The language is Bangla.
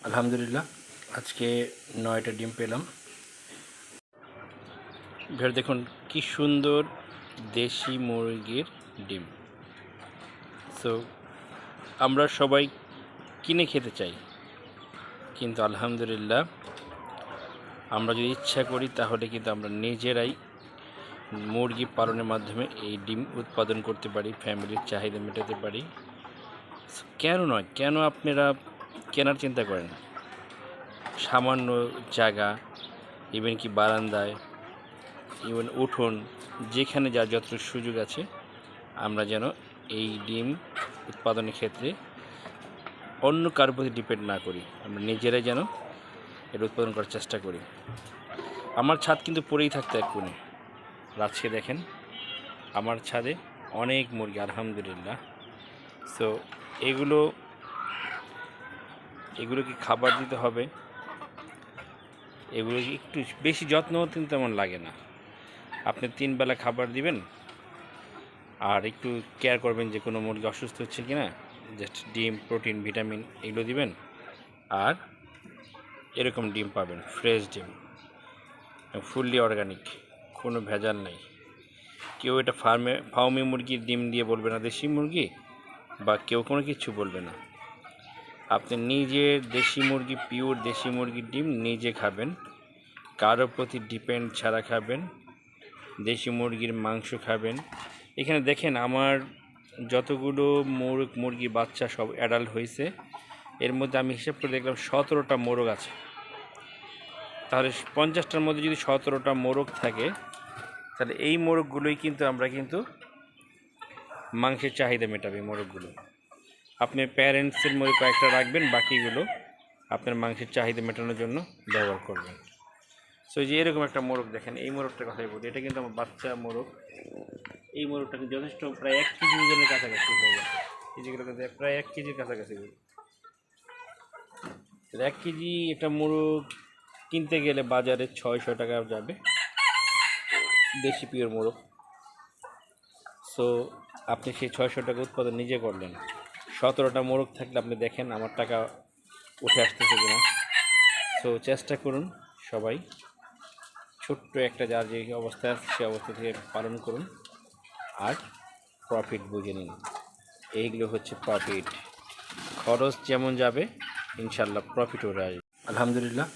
আলহামদুলিল্লাহ আজকে 9টা ডিম পেলাম। ভেবে দেখুন কি সুন্দর দেশি মুরগির ডিম। সো আমরা সবাই কিনে খেতে চাই, কিন্তু আলহামদুলিল্লাহ আমরা যদি ইচ্ছা করি তাহলে কিন্তু আমরা নিজেরাই মুরগি পালনের মাধ্যমে এই ডিম উৎপাদন করতে পারি, ফ্যামিলির চাহিদা মেটাতে পারি। কেন নয়, কেন আপনারা কেনার চিন্তা করেন? সামান্য জায়গা, ইভেন কি বারান্দায়, ইভেন উঠোন, যেখানে যার যতটুকু সুযোগ আছে আমরা যেন এই ডিম উৎপাদনের ক্ষেত্রে অন্য কারোর প্রতি ডিপেন্ড না করি, আমরা নিজেরাই যেন এটা উৎপাদন করার চেষ্টা করি। আমার ছাদ কিন্তু পড়েই থাকতো এক কোণে। রাজকে দেখেন আমার ছাদে অনেক মুরগি আলহামদুলিল্লাহ। সো এগুলোকে খাবার দিতে হবে, এগুলোকে একটু বেশি যত্নও কিন্তু তেমন লাগে না। আপনি 3 বেলা খাবার দিবেন আর একটু কেয়ার করবেন যে কোনো মুরগি অসুস্থ হচ্ছে কি না, জাস্ট ডিম, প্রোটিন, ভিটামিন এগুলো দিবেন, আর এরকম ডিম পাবেন, ফ্রেশ ডিম, ফুললি অর্গানিক, কোনো ভেজাল নেই। কেউ এটা ফার্মি মুরগির ডিম দিয়ে বলবে না দেশি মুরগি, বা কেউ কোনো কিছু বলবে না। আপনি নিজের দেশি মুরগি, পিওর দেশি মুরগির ডিম নিজে খাবেন, কারোর প্রতি ডিপেন্ড ছাড়া খাবেন, দেশি মুরগির মাংস খাবেন। এখানে দেখেন আমার যতগুলো মুরগি বাচ্চা সব অ্যাডাল্ট হয়েছে, এর মধ্যে আমি হিসাব করে দেখলাম 17টা মোরগ আছে। তাহলে 50টার মধ্যে যদি 17টা মোরগ থাকে, তাহলে এই মোরগগুলোই কিন্তু আমরা মাংসের চাহিদা মেটাবে। মোরগগুলো আপনি প্যারেন্টসের মোরগ কয়েকটা রাখবেন, বাকিগুলো আপনার মাংসের চাহিদা মেটানোর জন্য ব্যবহার করবেন। সো যে এরকম একটা মোরগ দেখেন, এই মোরগটার কথাই বলি, এটা কিন্তু আমার বাচ্চা মোরগ। এই মোরগটা কিন্তু যথেষ্ট প্রায় 1 কেজি ওজনের কাছাকাছি হয়ে গেছে। কেজিগুলো কিন্তু প্রায় 1 কেজির কাছাকাছি। 1 কেজি একটা মোরগ কিনতে গেলে বাজারে 600 টাকা যাবে, দেশি পিওর মোরগ। সো আপনি সেই 600 টাকা উৎপাদন নিজে করলেন, 17টা মোরগ থাকলে আপনি দেখেন আমার টাকা উঠে আসতেছে কিনা। সো চেষ্টা করুন সবাই, ছোট্ট একটা যার যে অবস্থা আছে সে অবস্থা থেকে পালন করুন, আর প্রফিট বুঝে নিন। এইগুলো হচ্ছে প্রফিট। খরচ যেমন যাবে ইনশাল্লাহ প্রফিট ওরা আসবে। আলহামদুলিল্লাহ